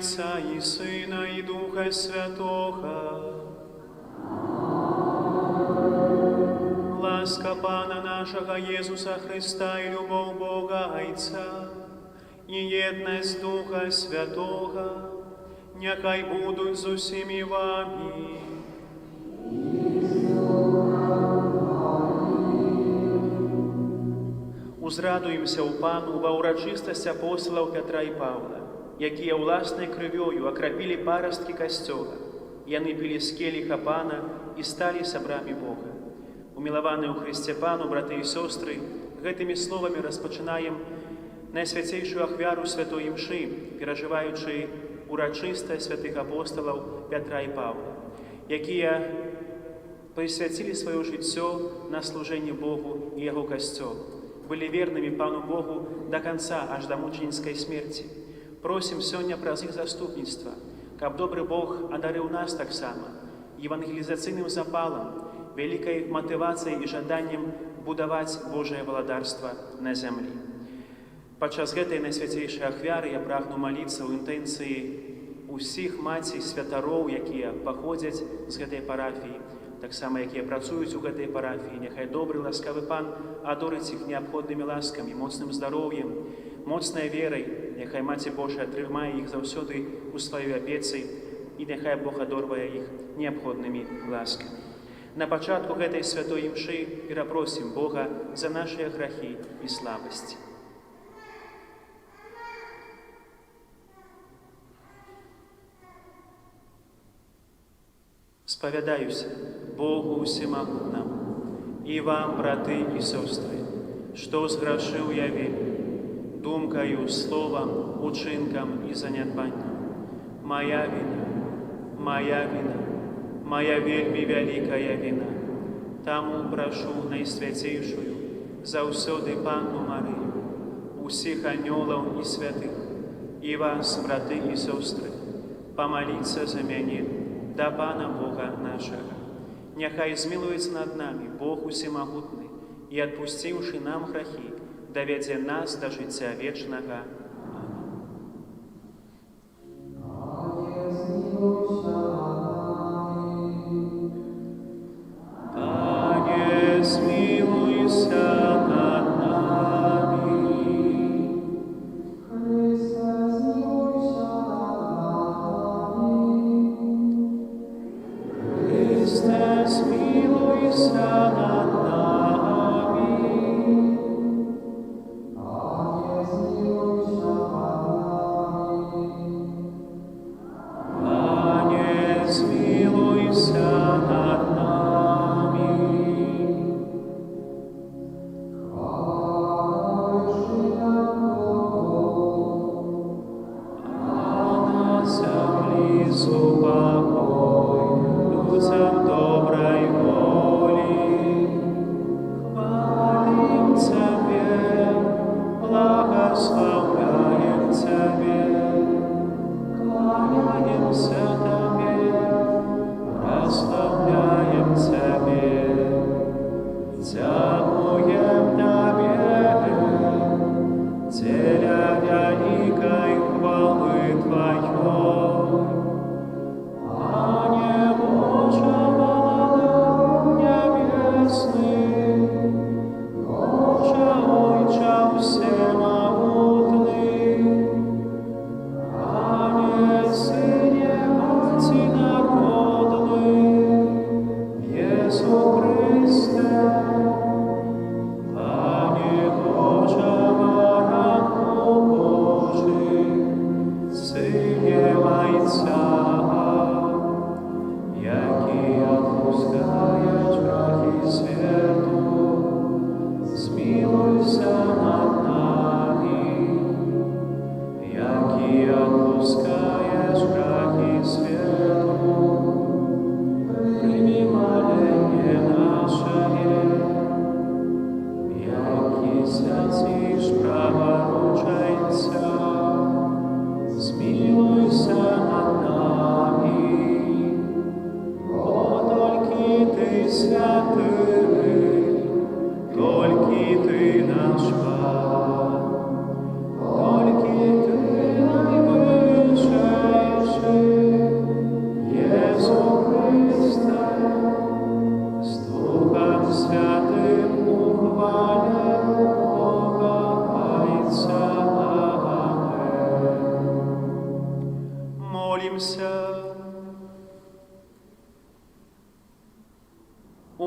Отца и Сына и Духа Святого. Ласка Пана нашего Иисуса Христа и любовь Бога Отца и едность Духа Святого, нехай будуть з усіми вами. Узрадуємося у Пану во урочистость апостолов Петра и Павла, якія власною кров'ю окропили паростки костела, яны пили з келиха Пана и стали собрами Бога. Умилованные у Христе Пану, браты и сестры, гэтыми словами распочинаем найсвятейшую ахвяру святой мши, переживаючи урочистость святых апостолов Петра и Павла, якія присвятили свое життя на служение Богу и Его костелу, были верными Пану Богу до конца, аж до мученической смерти. Просим сегодня про их заступництво, как добрый Бог одарил нас так само, евангелизационным запалом, великой мотивацией и жаданием будовать Божие владарство на земле. Падчас гэтай найсвятейшай ахвяры я прагну молиться ў інтэнцыі усіх мацей святароў, якія паходзяць з гэтай парафіі, таксама якія працуюць у гэтай парафіі. Няхай добры, ласкавы Пан адорыць іх неабходнымі ласкамі, моцным здароўем, моцнай верай. Няхай Маці Божая трымае іх заўсёды у сваёй апецы, і няхай Бог адорвае іх неабходнымі ласкамі. На пачатку гэтай святой імшы перапросім Бога за нашыя грахі і слабасці. Сповядаюся Богу Всемогутному и вам, браты и сестры, что сгрешил я вельми, думкою, словом, учинком и занятбанием. Моя вина, моя вельми великая вина. Тому прошу найсвятейшую, заўсёды Панну Марию, усіх анёлов и святых, и вас, браты и сестры, помолиться за меня, да Пана Бога нашего. Няхай змилуется над нами Бог Всемогутный, и, отпустивший нам грехи, доведзе нас до життя вечного. Пане, смилуйся над нами. Христе, смилуйся над нами. Пане, смилуйся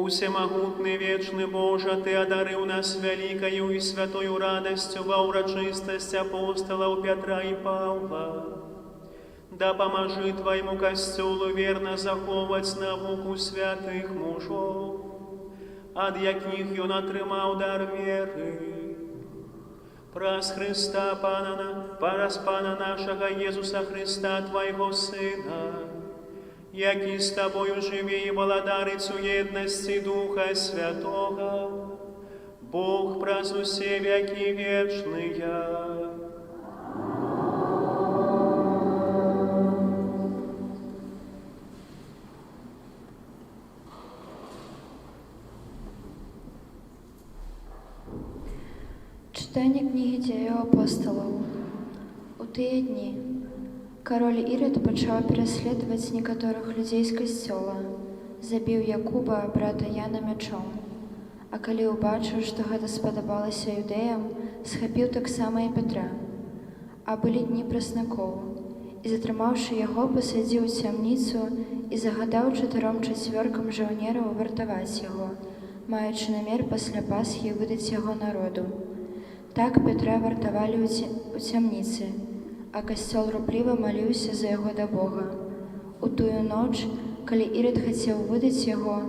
Усемагутный вечный Боже, Ты одарил нас великою и святою радостью во урочистость апостолов Петра и Павла. Да поможи Твоему костелу верно заховать науку святых мужов, от яких ён отрымал дар веры. Праз Христа праз Пана нашего Иисуса Христа, Твоего Сына, який с Тобою живе и владарить у едности Духа Святого, Бог праз усе веки вечные. Читання книги Дієў апостолаў. У тыя дні кароль Ірод пачаў пераследаваць некаторых людзей з касцёла, забіў Якуба, брата Яна, мячом. А калі ўбачыў, што гэта спадабалася юдэям, схапіў таксама і Петра. А былі дні праснакоў, і, затрымаўшы яго, пасадзіў у цямніцу і загадаў 4 жаўнераў вартаваць яго, маючы намер пасля Пасхі выдаць яго народу. Так Петра вартавалі у цямніцы, а касцёл рупліва маліўся за яго да Бога. У тую ноч, калі Ірод хацеў выдаць яго,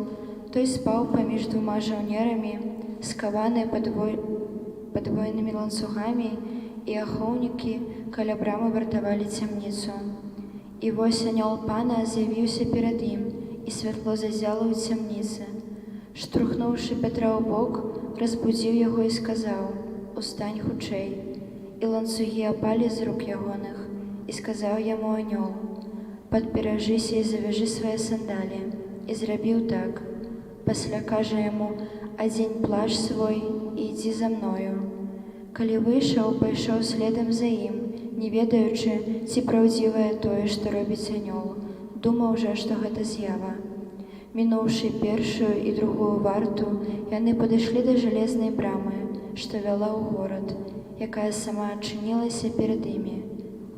той спаў паміж 2 жаўнерамі, скаваныя падвойнымі ланцугамі, і ахоўнікі каля брамы вартавалі цямніцу. І вось анёл Пана з'явіўся перад ім, і святло зазяла ў цямніцы. Штурхнуўшы Петра ў бок, разбудзіў яго і сказаў: «Устань хутчэй». І ланцугі апалі з рук ягоных, і сказаў яму анёл: «Падберажыся і завяжы свае сандалі». І зрабіў так. Пасля кажа яму: «Адзень плашч свой і ідзі за мною». Калі выйшаў, пайшоў следам за ім, не ведаючы, ці праўдзівае тое, што робіць анёл. Думаў жа, што гэта з'ява. Мінуўшы першую і другую варту, яны падышлі да жалезнай брамы, што вяла ў горад, якая сама адчынілася перад імі.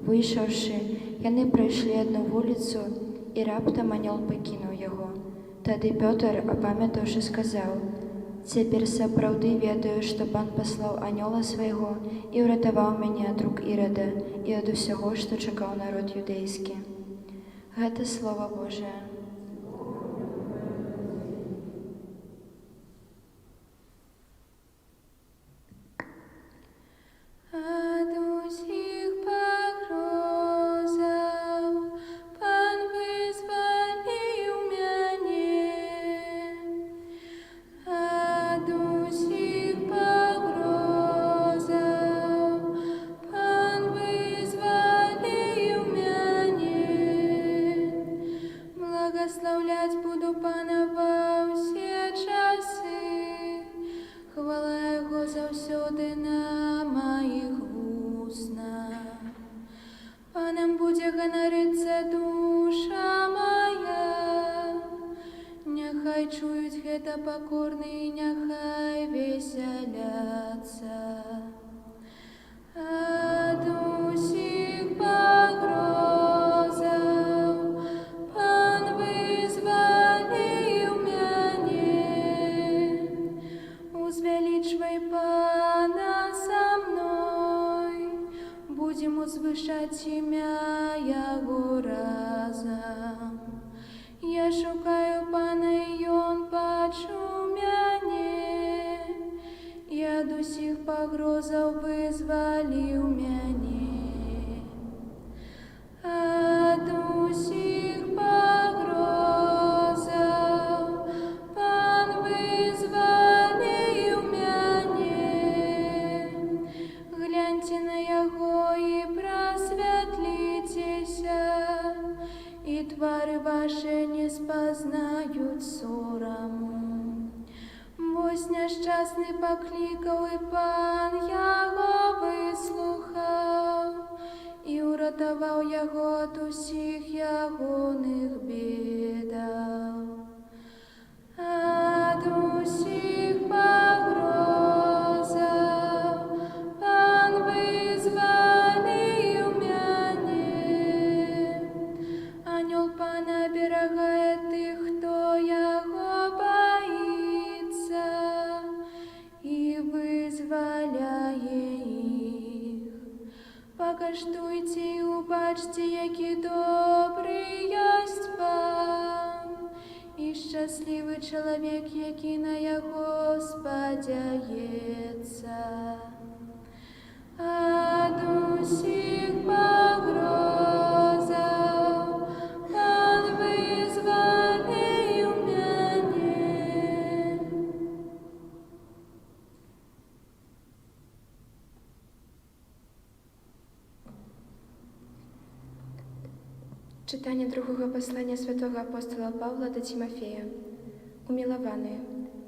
Выйшаўшы, яны прайшлі адну вуліцу, і раптам анёл пакінуў яго. Тады Пётр, апамятаўшы, сказаў: «Цяпер сапраўды ведаю, што Пан паслаў анёла свайго і ўратаваў мяне ад рук Ірада і ад усяго, што чакаў народ юдэйскі». Гэта Слова Божае. Славлять буду Пана во все часы, хвала Його завсёды на моих вуснах. Паном буде ганариться душа моя, няхай чують гэта покорны, няхай веселятся. Ад усіх погрозаў узвеличивай Пана со мной, будем узвышать имя Его разом. Я шукаю Пана, и Он почув мяне, и ад усіх погрозаў вызволил мяне. Ад усіх погрозаў Пан вызволил мяне. Гляньте на Яго и просветлитеся, и твары ваши не спознают сораму. Вось няшчасны покликал, и Пан Яго выслухал, и уратаваў яго ад усіх ягоных бедаў. Ад усіх погрозаў Пан вызволил мяне. Анёл Пана берагае тых, хто яго боится. іх. Пакаштуйце і убачце, які добры ёсць Пан, і шчаслівы чалавек, які на яго спадзяецца. Ад усіх пагрозаў Пан вызваліў мяне. Читання другого послання святого апостола Павла до Тимофея. Умілаваныя,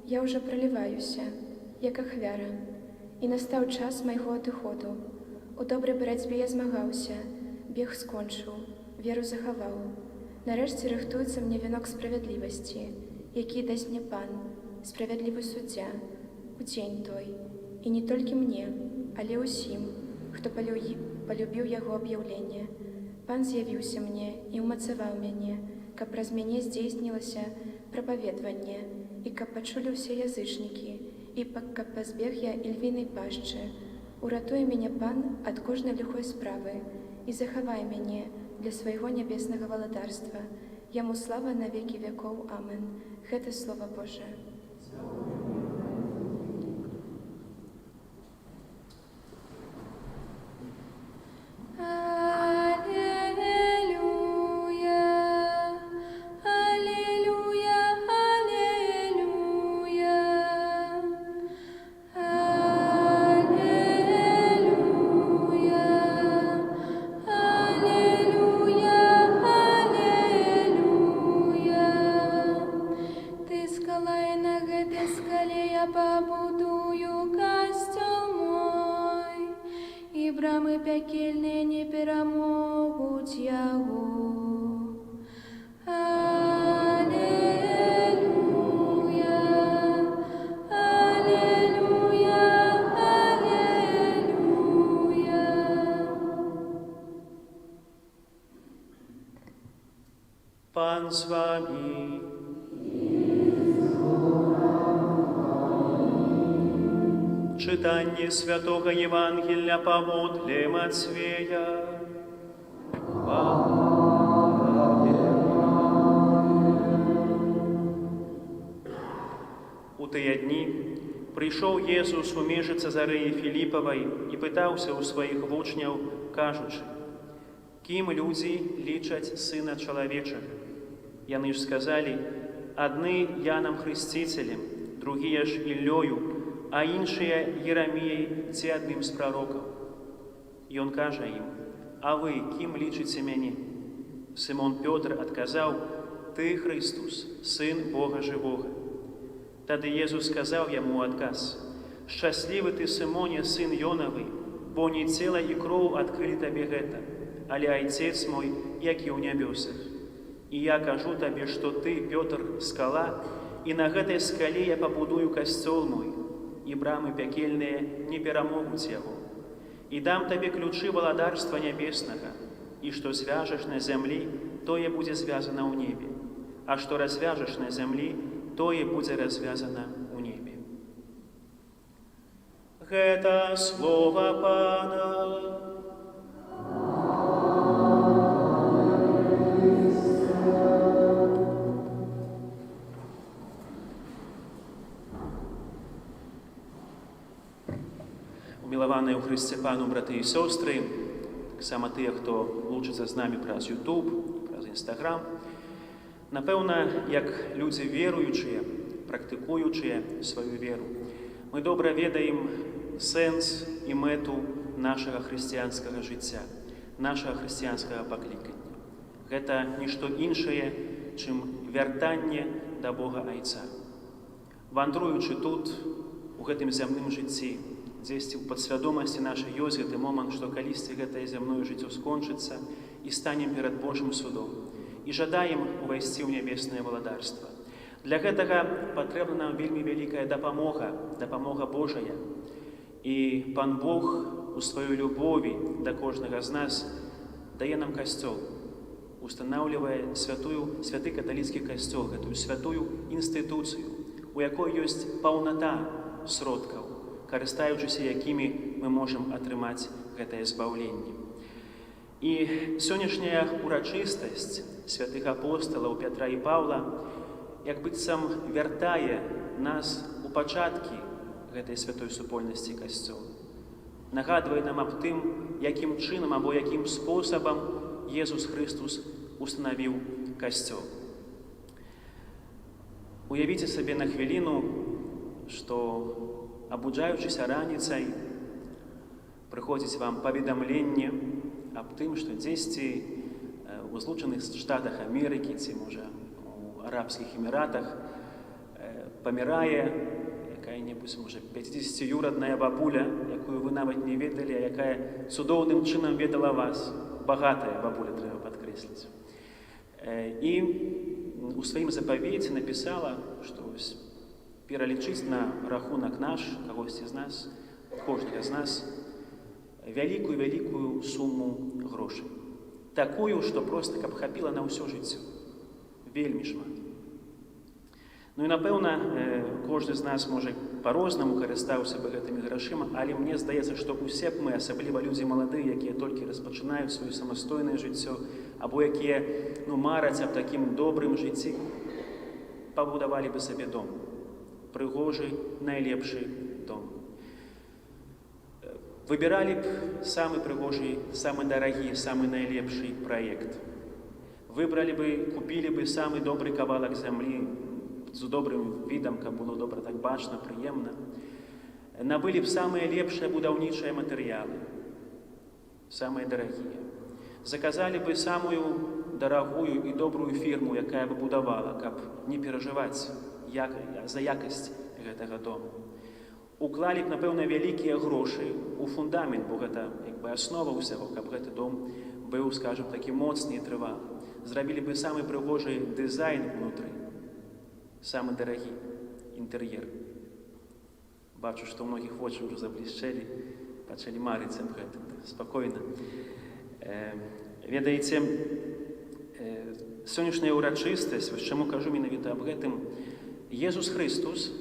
я уже проливаюся, як ахвяра, і настав час майго адыходу. У добрай барацьбе я змагаўся, бег скончыў, веру захаваў. Нарэшце рыхтуецца мне венок справядлівасці, які дасць мне Пан, справядлівы суддзя, у дзень той, і не толькі мне, але ўсім, хто палюбіў яго аб'яўленне. Пан з'явіўся мне і ўмацаваў мяне, каб праз мяне здзейснілася прапаведванне, і каб пачулі ўсе язычнікі, і каб пазбег я ільвінай пашчы. Уратуе мяне Пан ад кожнай ліхой справы і захавай мяне для свайго нябеснага валадарства. Яму слава на векі вякоў. Амен. Гэта Слова Божае. Пабудую касцёл мой, і брамы пякельныя не перамогуць яго. Алелуя, алелуя, алелуя. Пан з вами. Читание Святого Евангелия паводле Матвея. У тыя дні прыйшоў Езус у межы Цезарэі Філіпавай і пытаўся ў сваіх вучняў, кажучы: «Кім людзі лічаць Сына Чалавечага?» Яны ж сказалі: «Адны Янам Хрысціцелем, другія ж Іллёю, а іншыя Ераміяй ці адным з прарокаў». Ён кажа ім: «А вы кім лічыце мяне?» Сымон Пётр адказаў: «Ты Хрыстус, Сын Бога жывога». Тады Езус сказаў яму ў адказ: «Шчаслівы ты, Сымоне, сын Ёнавы, бо не цела і кроў адкрылі табе гэта, але Айцец мой, які ў нябёсах. І я кажу табе, што ты, Пётр, скала, і на гэтай скале я пабудую касцёл мой, і брамы пякельныя не перамогуць яго. І дам табе ключы валадарства нябеснага, і што звяжаш на зямлі, тое будзе звязана ў небе, а што развяжаш на зямлі, тое будзе развязана ў небе». Гэта слова Пана. Умілаваныя ў Хрысце Пану браты і сёстры, таксама тыя, хто лучыцца з намі праз YouTube, праз Instagram. Напэўна, як людзі веруючыя, практыкуючыя сваю веру, мы добра ведаем сэнс і мэту нашага хрысціянскага жыцця, нашага хрысціянскага паклікання. Гэта нішто іншае, чым вяртанне да Бога Айца. Вандруючы тут, у гэтым зямным жыцці, дзесьці ў падсвядомасці нашай ёсць гэты момант, што калісьці гэтае зямное жыццё скончыцца і станем перад Божым судом, і жадаем увайсці ў нябеснае валадарства. Для гэтага патрэбна нам вельмі вялікая дапамога Божая. І Пан Бог у сваёй любові да кожнага з нас дае нам касцёл, устанаўлівае святы каталіцкі касцёл, гэтую святую інстытуцыю, у якой ёсць паўната сродкаў, карыстаючыся якімі мы можам атрымаць гэтае збаўленне. І сённяшняя урачыстасць святых апосталаў Пятра і Паўла як быццам вяртае нас у пачаткі гэтай святой супольнасці Касцёла. Нагадвае нам аб тым, якім чынам або якім спосабам Езус Христус устанавіў Касцёл. Уявіце сабе на хвіліну, што, абуджаючыся раніцай, прыходзіць вам паведамленне аб тым, што дзесьці у Злучаных Штатах Амерыкі ці, можа, у Арабскіх Эміратах памірае якая-небудзь, можа, 50-юрадная бабуля, якую вы нават не ведалі, а якая цудоўным чынам ведала вас. Багатая бабуля, трэба падкрэсліць. І у сваім запавеце напісала, што пералічыць на рахунак наш, кагосьці з нас, кожнага з нас, вялікую суму грошай. Такую, што проста каб хапіла на ўсё жыццё. Вельмі шмат. Ну і, напэўна, кожны з нас, можа, па-рознаму карыстаўся бы гэтымі грашыма, але мне здаецца, што усе б мы, асабліва людзі маладыя, якія толькі распачынаюць сваё самастойнае жыццё, або якія мараць аб такім добрым жыцці, пабудавалі бы сабе дом. Прыгожы, найлепшы дом. Выбіралі б самы прыгожы, самы дарагі, самы найлепшы праект. Выбралі бы, купілі бы самы добры кавалак зямлі, з добрым відам, каб было добра так бачна, прыемна. Набылі б самыя лепшыя будаўнічыя матэрыялы, самыя дарагія. Заказалі бы самую дарагую і добрую фірму, якая бы будавала, каб не перажываць за якасць гэтага дому. Уклалі б, напэўна, вялікія грошы у фундамент, бо гэта аснова ўсяго, каб гэты дом быў, скажам, такі моцны і трывалы. Зрабілі бы самы прыгожы дызайн внутры, самы дарагі інтэр'ер. Бачу, што ў многіх вочы ўжо заблішчэлі, пачалі марыць аб гэтым. Спакойна. Ведаеце, сённяшняя ўрачыстасць, вось чаму кажу менавіта аб гэтым, Езус Христус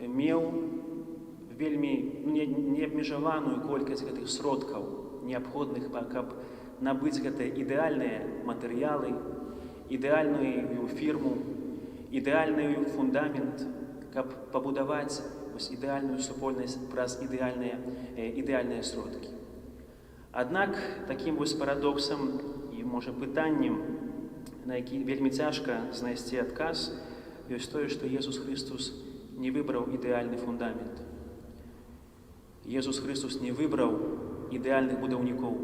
меў вельмі неабмежаваную колькасць гэтых сродкаў, неабходных, каб набыць гэтыя ідэальныя матэрыялы, ідэальную фірму, ідэальны фундамент, каб пабудаваць ідэальную супольнасць праз ідэальныя сродкі. Аднак такім парадоксам і, можа, пытаннем, на які вельмі цяжка знайсці адказ, ёсць тое, што Езус Христус не выбраў ідэальны фундамент. Езус Христус не выбраў ідэальных будаўнікоў,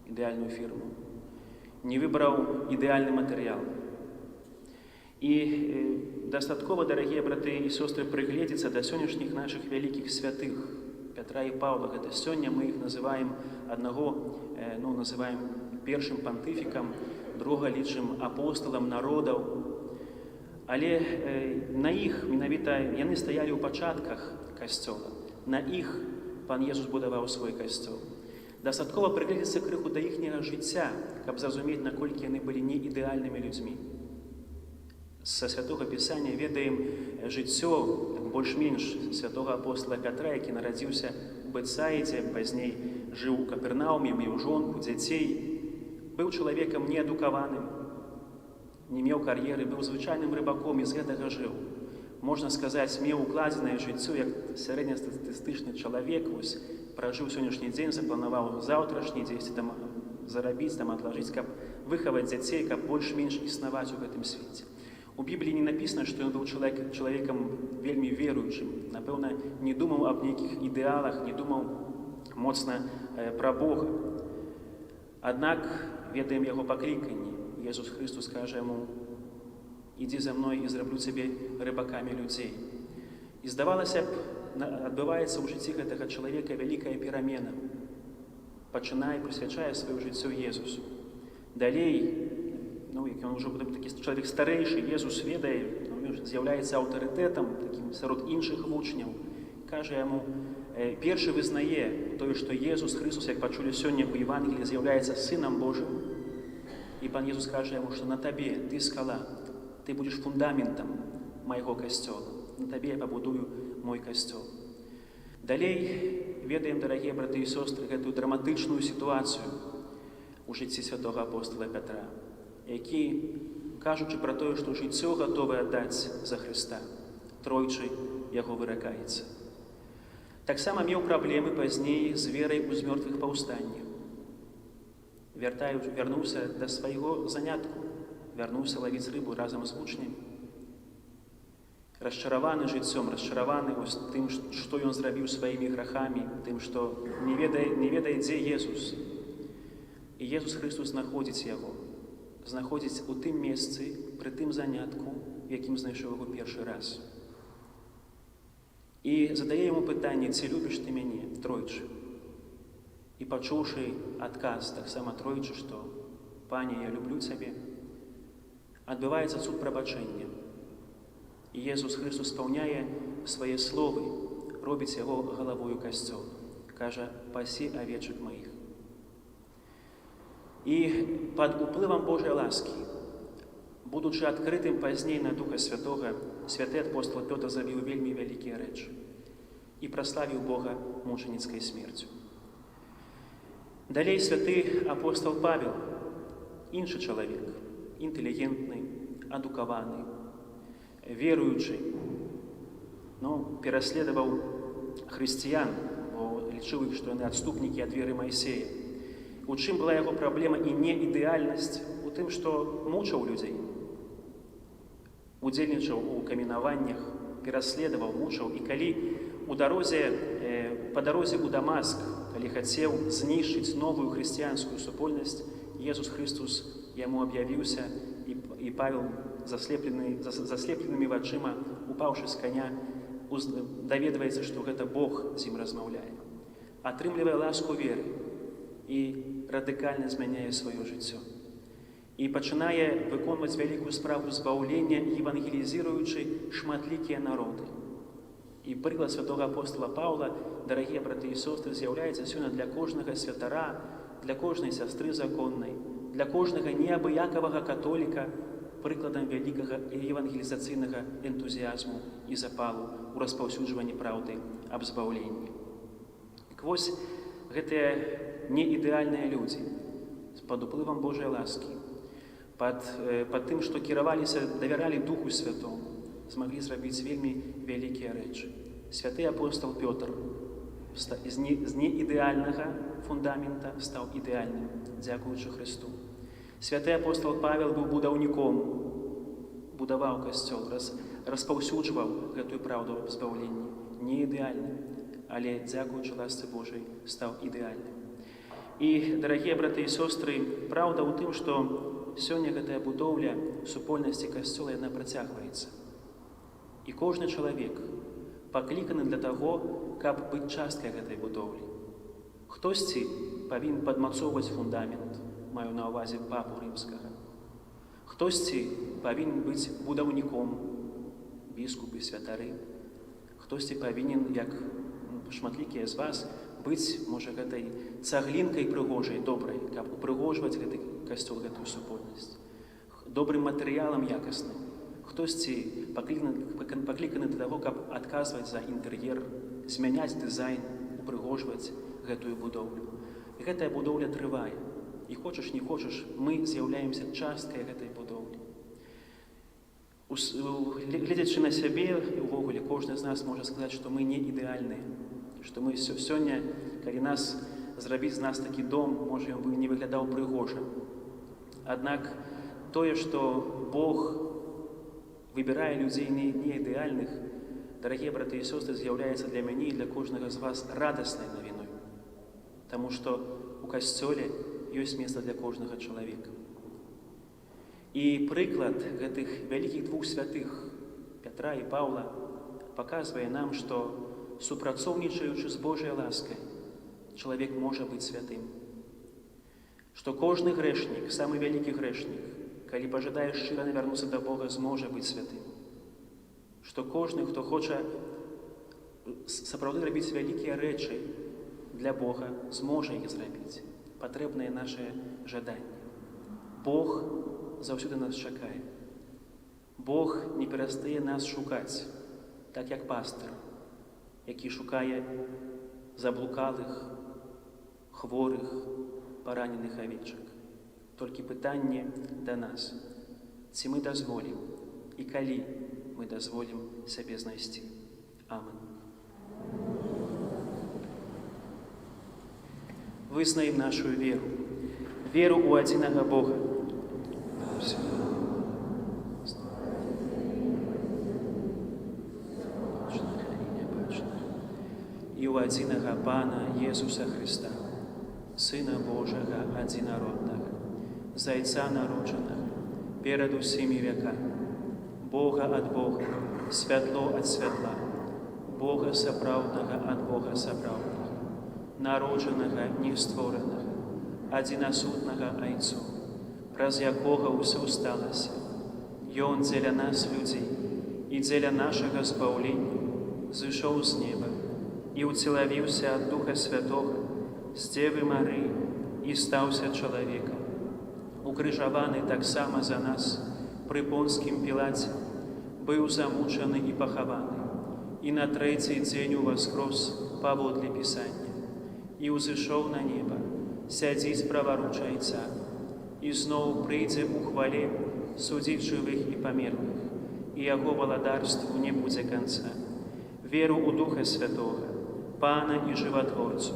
ідэальную фірму, не выбраў ідэальны матэрыял. І дастаткова, дарагія браты і сёстры, прыгледзецца да сённяшніх нашых вялікіх святых, Пятра і Паўла. Гэта сёння мы іх называем аднаго, называем першым пантыфікам, друга лічым апосталам народаў. Але на іх, менавіта, яны стаялі ў пачатках Касцёла. На іх Пан Езус будаваў свой Касцёл. Дастаткова прыгледзецца крыху да іхняга жыцця, каб зразумець, наколькі яны былі не ідэальнымі людзьмі. Са Святога Пісання ведаем жыццё больш-менш святога апостала Пятра, які нарадзіўся у Бетсаідзе, пазней жыў у Капернауме, меў жонку, дзяцей. Быў чалавекам неадукаваным, не меў кар'еры, быў звычайным рыбаком і з гэтага жыў. Можна сказаць, меў укладзенае жыццё, як сярэднестатыстычны чалавек, пражыў сённяшні дзень, запланаваў заўтрашні, дзесьці там зарабіць, там адлажыць, каб выхаваць дзяцей, каб больш-менш існаваць у гэтым свеце. У Бібліі не напісана, што ён быў чалавекам вельмі веруючым. Напэўна, не думаў аб нейкіх ідэалах, не думаў моцна пра Бога. Аднак ведаем яго пакліканні. Езус Христус кажа яму: «Ідзі за мной і зраблю цябе рыбакамі людзей». І здавалася б, адбываецца ў жыцці гэтага чалавека вялікая перамена. Пачынае, прысвячае сваё жыццё Езусу. Далей, як ён ўжо такі чалавек старэйшы, Езус ведае, з'яўляецца аўтарытэтам такім сярод іншых вучняў. Кажа яму, першы вызнае тое, што Езус Христус, як пачулі сёння ў Евангеліі, з'яўляецца Сынам Божым. І Пан Езус кажа яму, што на табе, ты скала, ты будзеш фундаментам майго Касцёла, на табе я пабудую мой касцёл. Далей ведаем, дарагія браты і сёстры, гэтую драматычную сітуацыю у жыцці святога апостола Пятра, які, кажучы пра тое, што жыццё гатовы аддаць за Хрыста, тройчы яго выракаецца. Таксама меў праблемы пазней з верай у змёртвых паўстаннях. Вярнуўся да свайго занятку, вярнуўся лавіць рыбу разам з вучнямі. Расчараваны жыццём, расчараваны тым, што ён зрабіў сваімі грахамі, тым, што не ведае, дзе Езус. І Езус Христос знаходзіць яго, знаходзіць у тым месцы, пры тым занятку, якім знайшоў яго першы раз. І задае яму пытанне: ці любіш ты мяне? Тройчы. І пачуўшы адказ таксама тройчы, што «Пане, я люблю цябе», адбываецца цуд прабачэння. І Езус Христос спаўняе свае словы, робіць яго галавою касцёла. Кажа: «Пасі авечак маіх». І пад уплывам Божай ласкі, будучы адкрытым пазней на Духа Святога, святы апостол Пётр зрабіў вельмі вялікія рэчы і праславіў Бога мучаніцкай смерцю. Далей святы апостол Павел, іншы чалавек, інтэлігентны, адукаваны, веруючы, пераследаваў хрысціян, бо лічыў іх, што яны адступнікі ад веры Майсея. У чым была яго праблема і не ідэальнасць? У тым, што мучаў людзей, удзельнічаў у каменаваннях, пераследаваў, мучаў. І калі па дарозе ў Дамаск, калі хацеў знішчыць новую хрысціянскую супольнасць, Езус Христос яму аб'явіўся, і Павел, заслепленымі вачыма, упаўшы з каня, даведваецца, што гэта Бог з ім размаўляе. Атрымлівае ласку веры і радыкальна змяняе сваё жыццё. І пачынае выконваць вялікую справу збаўлення, евангелізіруючы шматлікія народы. І прыклад святога апостола Паўла, дарагія браты і сёстры, з'яўляецца сёння для кожнага святара, для кожнай сястры законнай, для кожнага неабыякавага католіка прыкладам вялікага евангелізацыйнага энтузіязму і запалу ў распаўсюджванні праўды аб збаўленні. Вось гэтыя неідэальныя людзі пад уплывам Божай ласкі, пад тым, што кіраваліся, давяралі Духу Святому, змаглі зрабіць вельмі вялікія рэчы. Святы апостол Пётр з неідэальнага фундамента стаў ідэальным, дзякуючы Христу. Святы апостол Павел быў будаўніком, будаваў касцёл, распаўсюджваў гэтую праўду аб збаўленні. Не ідэальным, але дзякуючы ласцы Божай стаў ідэальным. І, дарагія браты і сёстры, праўда ў тым, што сёння гэтая будоўля супольнасці касцёла, яна працягваецца. І кожны чалавек пакліканы для таго, каб быць часткай гэтай будоўлі. Хтосьці павінен падмацоўваць фундамент, маю на ўвазе папу рымскага. Хтосьці павінен быць будаўніком, біскупы, святары. Хтосьці павінен, як шматлікія з вас, быць, можа, гэтай цаглінкай прыгожай, добрай, каб упрыгожваць гэты касцёл, гэтую супольнасць. Добрым матэрыялам якасным. Хтосьці пакліканы для таго, каб адказваць за інтэр'ер, змяняць дызайн, упрыгожваць гэтую будоўлю. І гэтая будоўля трывае. І хочаш, не хочаш, мы з'яўляемся часткай гэтай будоўлі. Гледзячы на сябе, увогуле, кожны з нас можа сказаць, што мы не ідэальныя, што мы сёння, калі нас зрабіць з нас такі дом, можа, ён бы не выглядаў прыгожа. Аднак тое, што Бог выбірае людзей не ідэальных, дарагія браты і сёстры, з'яўляецца для мяне і для кожнага з вас радаснай навіной. Таму што ў касцёле ёсць месца для кожнага чалавека. І прыклад гэтых вялікіх двух святых, Пятра і Паўла, паказвае нам, што супрацоўнічаючы з Божай ласкай, чалавек можа быць святым. Што кожны грэшнік, самы вялікі грэшнік, калі пажадае шчыра навярнуцца да Бога, зможа быць святым. Што кожны, хто хоча сапраўды рабіць вялікія рэчы для Бога, зможа іх зрабіць. Патрэбнае нашае жаданне. Бог заўсёды нас чакае. Бог не перастае нас шукаць, так як пастыр який шукає заблукалих, хворих, поранених овечок. Толькі пытанне да нас, ці мы дазволім і калі мы дазволім сабе знайсці. Амен. Вызнаем нашу веру у адзінага Бога. І у адзінага Пана Єсуса Христа, Сына Божага адзінароднага, Зайца народжанага, перад усімі вякамі, Бога ад Бога, святло ад святла, Бога сапраўднага ад Бога сапраўднага, народжанага нестворанага, адзінасуднага Айцу, праз якога ўсё сталася. Ён дзеля нас, людзей, і дзеля нашага збаўлення зышоў з неба і ўцелавіўся ад Духа Святога з Дзевы Марыі і стаўся чалавекам. Укрыжаваны таксама за нас пры Понскім Пілаце, быў замучаны і пахаваны, і на трэці дзень уваскрос паводле Пісання, і ўзышоў на неба, сядзіць праваруч Айца, і зноў прыйдзе ў хвале судзіць жывых і памерлых, і яго валадарству не будзе канца. Веру ў Духа Святога, Пана і Жыватворцу,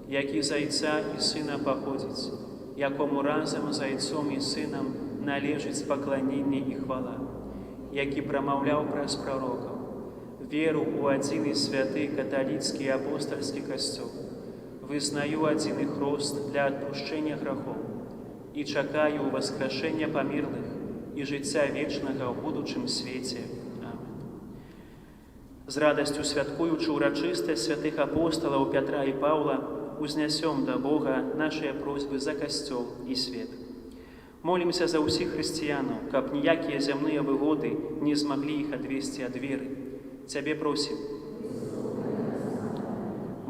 які з Айца і Сына паходзіць, якому разам з Айцом і Сынам належыць пакланенне і хвала, які прамаўляў праз прарокаў, веру ў адзіны святы каталіцкі і апостальскі касцёл, вызнаю адзіны хрост для адпушчэння грахоў і чакаю ўваскрашэння памерлых і жыцця вечнага ў будучым свеце. З радасцю святкуючы ўрачыстасць святых апосталаў Пятра і Паўла, узнясём да Бога нашыя просьбы за касцёл і свет. Молімся за ўсіх хрысціянаў, каб ніякія зямныя выгоды не змаглі іх адвесці ад веры. Цябе просім.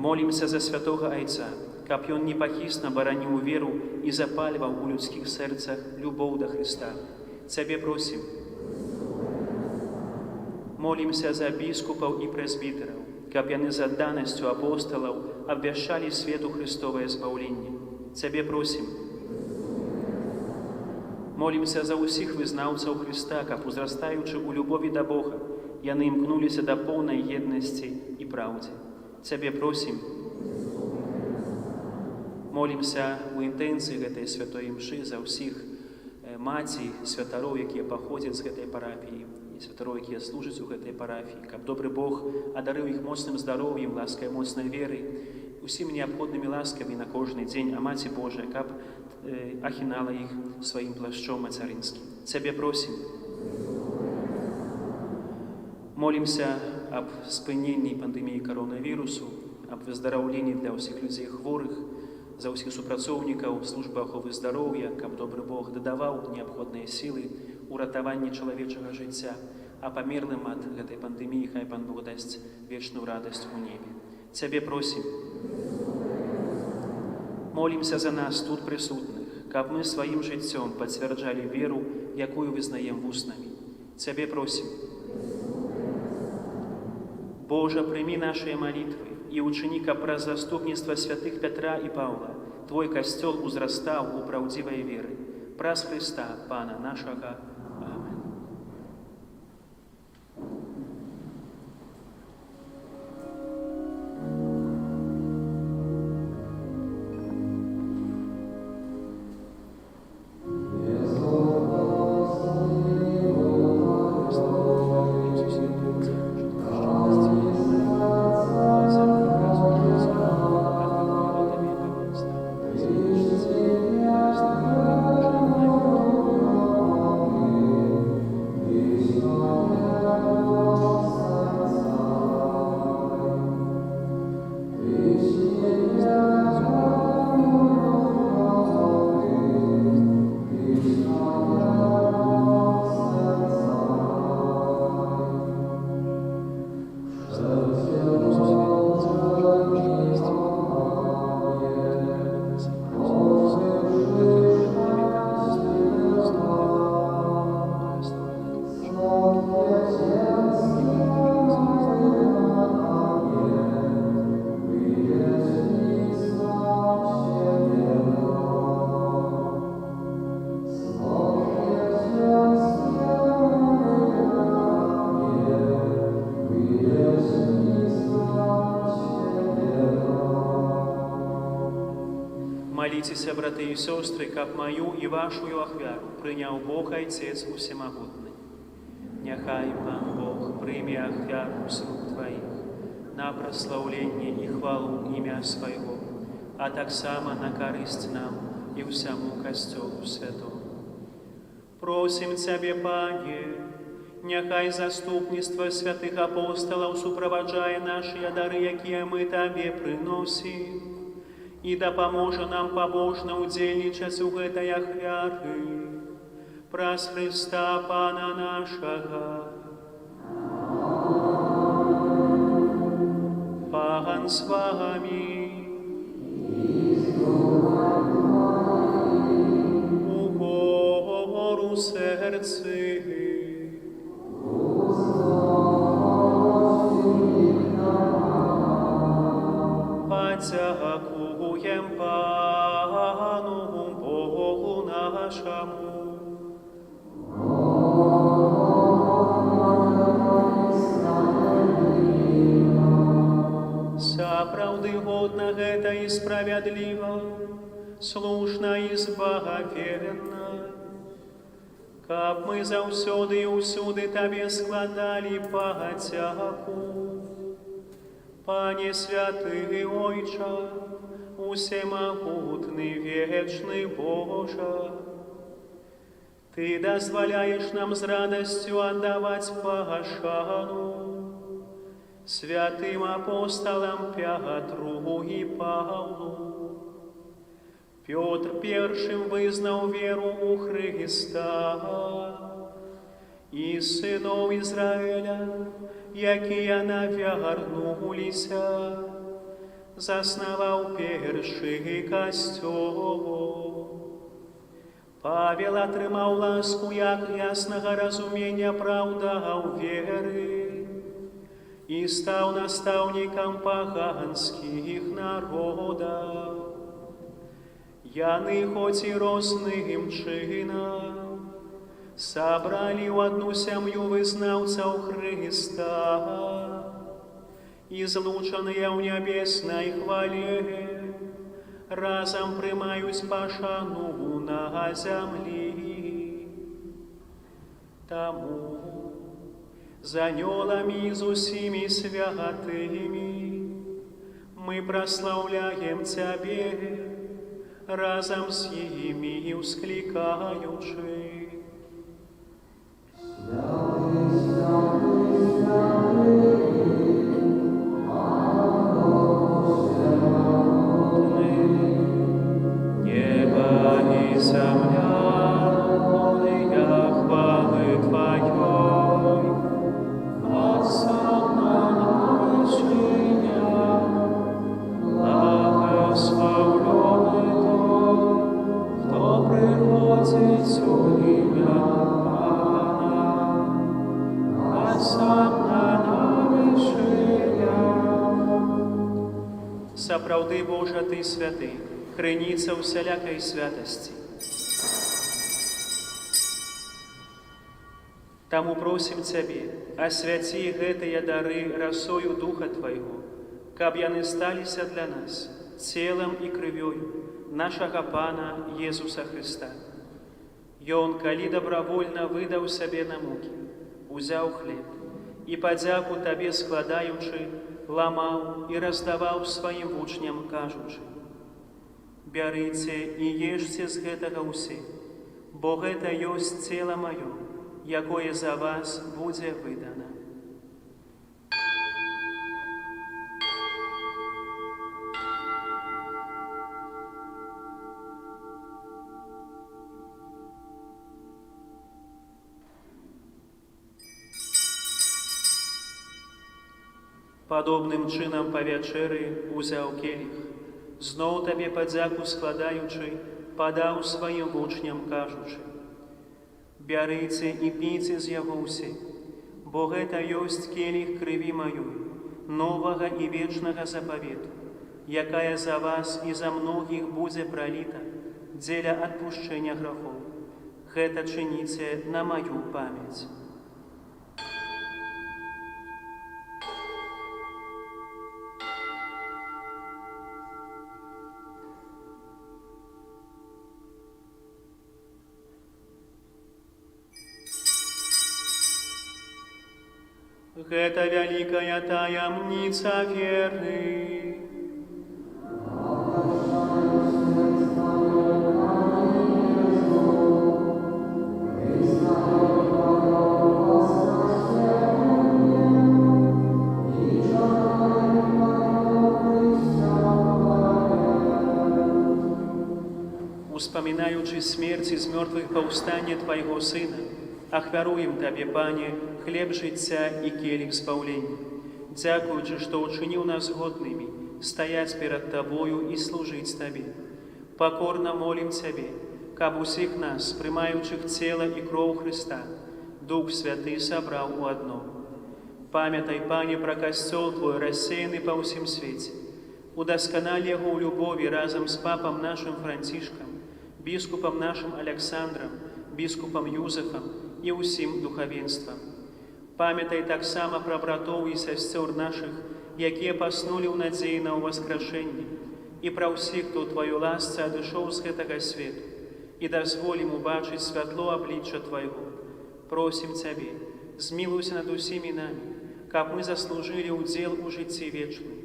Молімся за святога Айца, каб ён непахісна бараніў веру і запальваў у людскіх сэрцах любоў да Хрыста. Цябе просім. Молімся за біскупаў і прэзбітэраў, каб яны з адданасцю апосталаў абвяшчалі свету Христовае збаўленне. Цябе просім. Молімся за ўсіх вызнаўцаў Христа, каб, узрастаючы ў любові да Бога, яны імкнуліся да поўнай еднасці і праўдзе. Цябе просім. Молімся ў інтэнцыі гэтай святой імшы за ўсіх маці, святароў, якія паходзяць з гэтай парафіі, і святароў, якія служаць у гэтай парафіі, каб добры Бог адарыў іх моцным здароўем, ласкай моцнай веры, усімі неабходнымі ласкамі на кожны дзень, а Маці Божая, каб ахінала іх сваім плашчом мацярынскім. Цябе просім. Молімся аб спыненні пандэміі каронавірусу, аб выздараўленні для ўсіх людзей хворых, за ўсіх супрацоўнікаў службы аховы здароўя, каб добры Бог дадаваў неабходныя сілы у ратаванні чалавечага жыцця, а памерлым ад гэтай пандэміі хай Пан Бог дасць вечную радасць у небе. Цябе просім. Молімся за нас тут прысутных, каб мы сваім жыццём пацвярджалі веру, якую вызнаем вуснамі. Цябе просім. Божа, прымі нашыя малітвы і ўчыні, каб праз заступніцтва святых Пятра і Паўла Твой касцёл узрастаў у праўдзівай веры. Праз Хрыста, Пана нашага. Амен. Молитеся, браты и сестры, как мою и вашу ахвяру принял Бог Отец Усемогутный. Нехай Пан Бог прийме ахвяру с рук Твоих на прославление и хвалу имя Своего, а так само на користь нам и всему Костелу Святому. Просим Тебе, Пане, нехай заступництво святых апостолов супроводжає наші дары, які ми Тебе приносим, і да поможе нам побожно удзельнічаць у гэтай ахвяры праз Христа Пана нашага. Пан з вами. У серці. Подякуєм Пану Богу нашому. Сапраўды годна гэта і справядліва, слушна і збагавенна, каб мы заўсёды і ўсюды Табе складалі падзяку. Пане святы Ойча, усемагутны вечны Божа, Ты дазваляеш нам з радасцю аддаваць пашану святым апостолам Пятру і Павлу. Петр першым вызнаў веру у Христа і сыноў Ізраіля, якія навярнуліся, заснаваў першы касцёл. Павел атрымаў ласку як яснага разумення праўдаў веры і стаў настаўнікам паганскіх народаў. Яны, хоць і розным чынам, сабралі ў адну сям'ю вызнаўцаў Христа і, злучаныя ў нябеснай хвале, разам прымаюць пашану на зямлі. Таму з анёламі і з усімі святымі мы праслаўляем Цябе, разам з імі ўсклікаючы. Неба і земля, полыя хвалы Твоёй, осанна вышиня, благословленный тот, хто приходить у ім'я Пана, осанна вышиня. Сапраўды, Божа, Ты святы, крыніца ўсялякай святасці. Таму просім Цябе, асвяці гэтыя дары расою Духа Твайго, каб яны сталіся для нас целам і крывёю нашага Пана Езуса Христа. Ён, калі добравольна выдаў сябе на мукі, узяў хлеб і падзяку Табе складаючы, ламаў і раздаваў сваім вучням, кажучы: «Бярыце і ешце з гэтага ўсе, бо гэта ёсць цела маё, якое за вас будзе выдана». Падобным чынам па вячэры узяў келіх, зноў Табе падзяку складаючы, падаў сваім вучням, кажучы: «Бярыце і піце з яго ўсе, бо гэта ёсць келіх крыві маёй, новага і вечнага запавету, якая за вас і за многіх будзе праліта дзеля адпушчэння грахоў. Гэта чыніце на маю памяць». Гэта вялікая таямніца веры. Успамінаючы смерць з мёртвых паўстання Твайго Сына, ахвяруем Табе, Пане, хлеб жыцця і келіх збаўлення. Дзякуючы, што ўчыніў нас годнымі стаяць перад Табою і служыць Табе. Пакорна молім Цябе, каб усіх нас, прымаючых цела і кроў Хрыста, Дух Святы сабраў у адно. Памятай, Пане, пра касцёл Твой, рассеяны па ўсім свеце. Удасканалі яго ў любові разам з папам нашым Францішкам, біскупам нашым Александрам, біскупам Юзефам і ўсім духавенствам. Памятай таксама пра братоў і сясцёр нашых, якія паснулі ў надзеі на ўваскрашэнне, і пра ўсіх, хто ў Тваёй ласцы адышоў з гэтага свету, і дазволім убачыць святло аблічча Твайго. Просім Цябе, змілуйся над усімі намі, каб мы заслужылі ўдзел у жыцці вечным,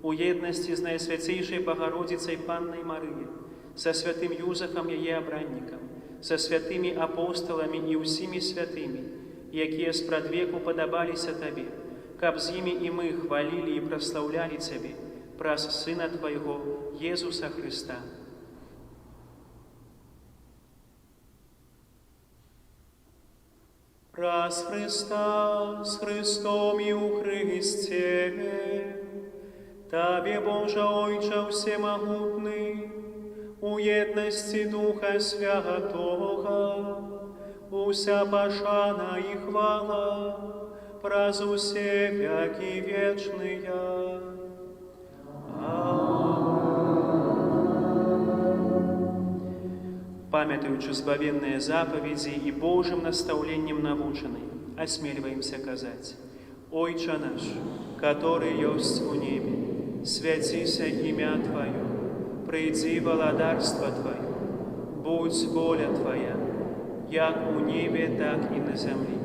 у еднасці з Найсвяцейшай Богородицай Паннай Марыяй, са святым Юзефам яе абраннікам, са святымі апосталамі і ўсімі святымі, якія спрадвеку падабаліся Табе, каб з імі і мы хвалілі і праслаўлялі Цябе праз Сына Твайго, Езуса Хрыста. Праз Христа, з Христом і у Христе, Табе, Боже Ойче всемогутний, у єдності Духа Святого, уся пошана і хвала, праз усе веки вечные. Памятаючи збавенные заповеди и Божьим наставлением навучены, осмеливаемся казать: Ойче наш, который есть у небе, святися имя Твое, приди владарство Твое, будь воля Твоя, як у небе, так и на земле.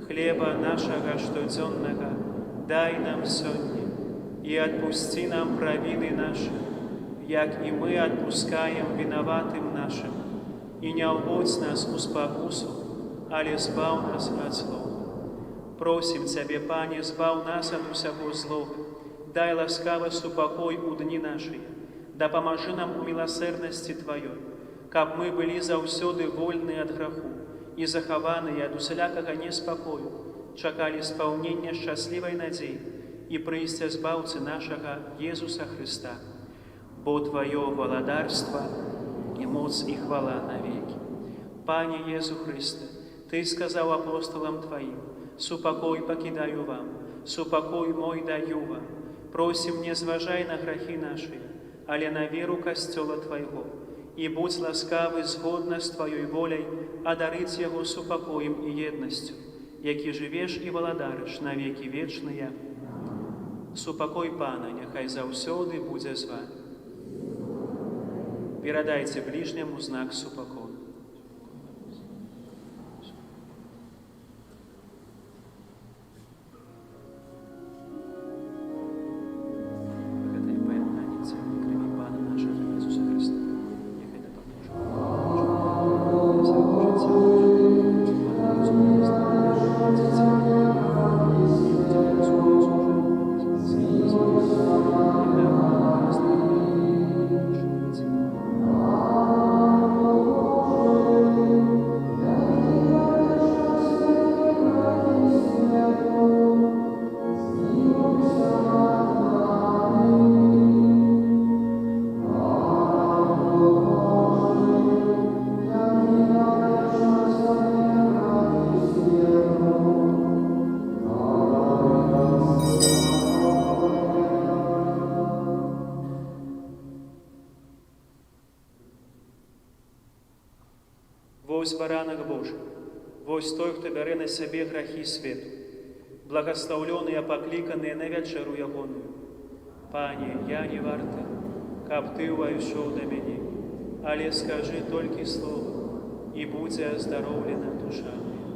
Хлеба нашего штодзенного дай нам сегодня, и отпусти нам провины наши, як и мы отпускаем виноватым нашим, и не уводь нас у спокусу, але збав нас от злого. Просим Тебе, Пане, збав нас от усяго злого, дай ласкаво супокой у дни наши, да поможи нам у милосердности Твоей, каб мы были заўсёды вольны от граху и захаваныя от усялякага неспокою, чакали исполнения счастливой надеи и прыйсця збаўцы нашага Езуса Христа. Бо Твое владарство и моц и хвала навеки. Пане Езу Христе, Ты сказал апостолам Твоим: супокой покидаю вам, супокой мой даю вам. Просим, не зважай на грехи наши, але на веру костела Твоего, и будь ласкавый згодно с Твоей волей одарить его супокоем и едностью, яки живешь и владарыш на веки вечные. Супокой Пана, нехай заўсёды будзе з вами. Передайте ближнему знак супокоя. Вось баранак Божий, вось той, хто бярэ на сябе грахі свету, благословленыя, пакліканыя на вячэру ягоную. Пане, я не варты, каб Ты увайшоў да мяне, але скажы толькі слова, і будзе аздароўлена душа моя.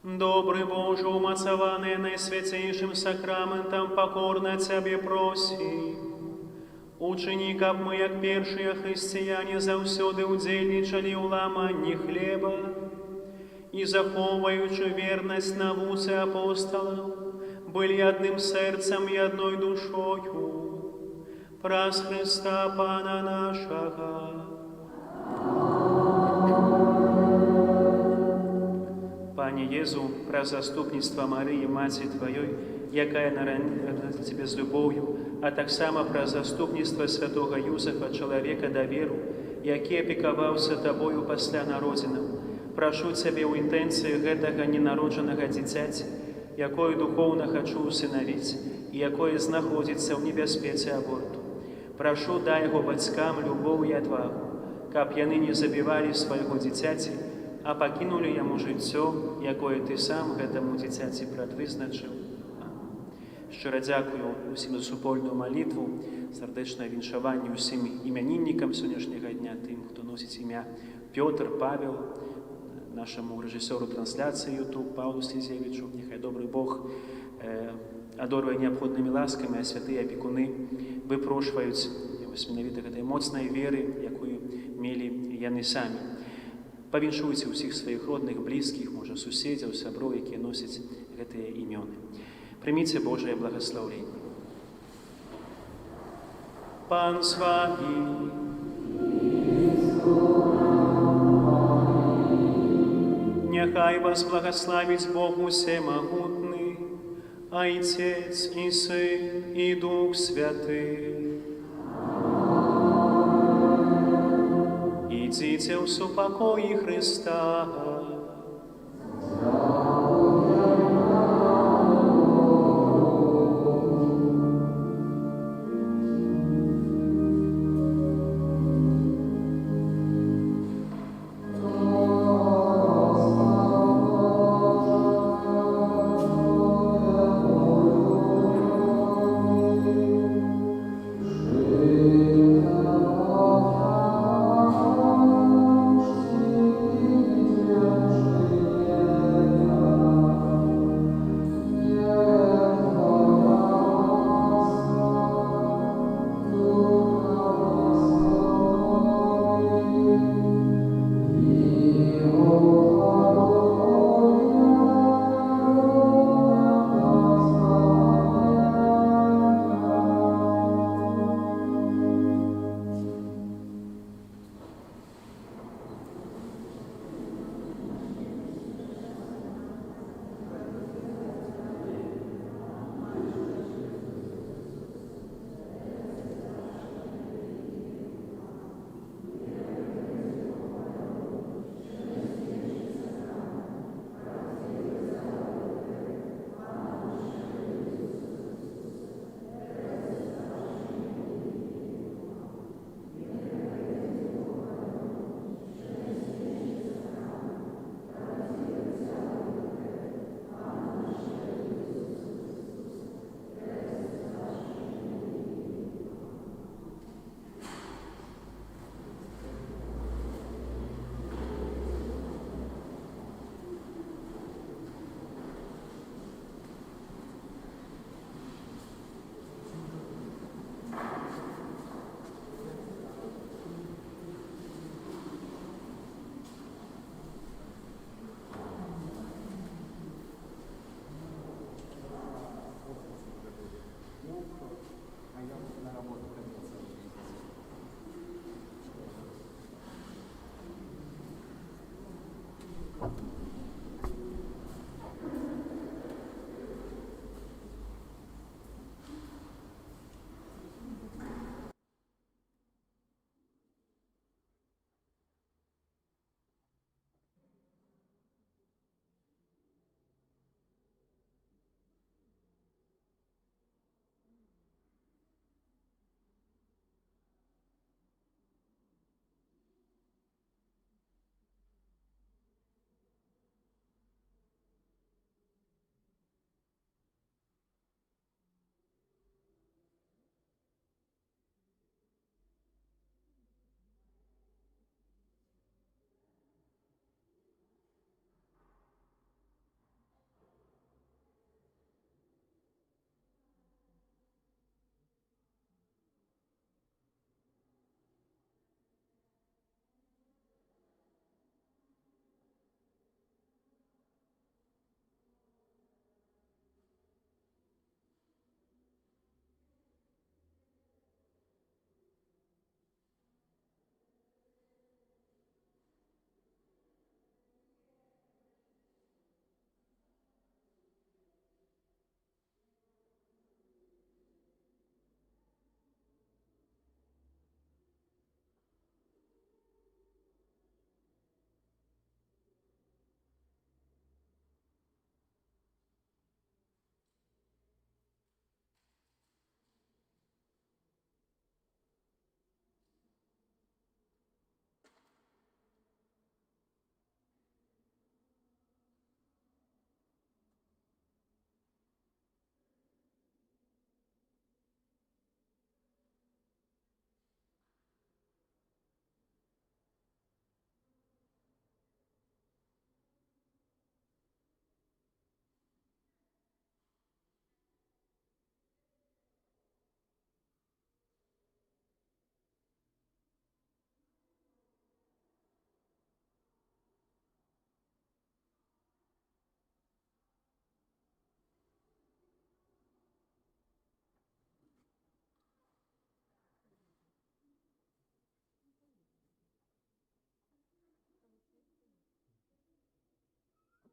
Добрый Боже, умацаваныя найсвяцейшым сакраментам, покорна Цябе просі. Учыні, каб мы, як першыя хрысціяне, заўсёды удзельнічалі ў ламанні хлеба і, захоўваючы вернасць навуцы апосталаў, былі адным сэрцам і адной душою. Праз Христа Пана нашага. Пане Езу, праз заступніцтва Марыі, Маці Тваёй, якая нараніла Цябе з любоўю, а таксама праз заступніцтва святога Юзефа, чалавека даверу, які апекаваўся Табою пасля народзінаў, прашу Цябе ў інтэнцыі гэтага ненароджанага дзіцяці, якое духоўна хачу усынавіць і якое знаходзіцца ў небяспецы аборту. Прашу, дай яго бацькам любоў і адвагу, каб яны не забівалі свайго дзіцяці, а пакінулі яму жыццё, якое Ты сам гэтаму дзіцяці прадвызначыў. Шчыра дзякую усім за супольную малітву, сардэчнае віншаванне усім імяніннікам сённяшняга дня, тым, хто носіць імя Пётр, Павел, нашаму рэжысёру трансляцыі YouTube Паўлу Слізевічу. Няхай добры Бог адорвае неабходнымі ласкамі, а святыя апекуны выпрошваюць менавіта гэтай моцнай веры, якую мелі яны самі. Павіншуйце ўсіх сваіх родных, блізкіх, можа, суседзяў, сяброў, якія носяць гэтыя імёны. Прыміце Божае благаслаўленне. Пан з вамі. Няхай вас благословить Бог усемогутный, Отец и Сын и Дух Святый. Идите в супокои Христа.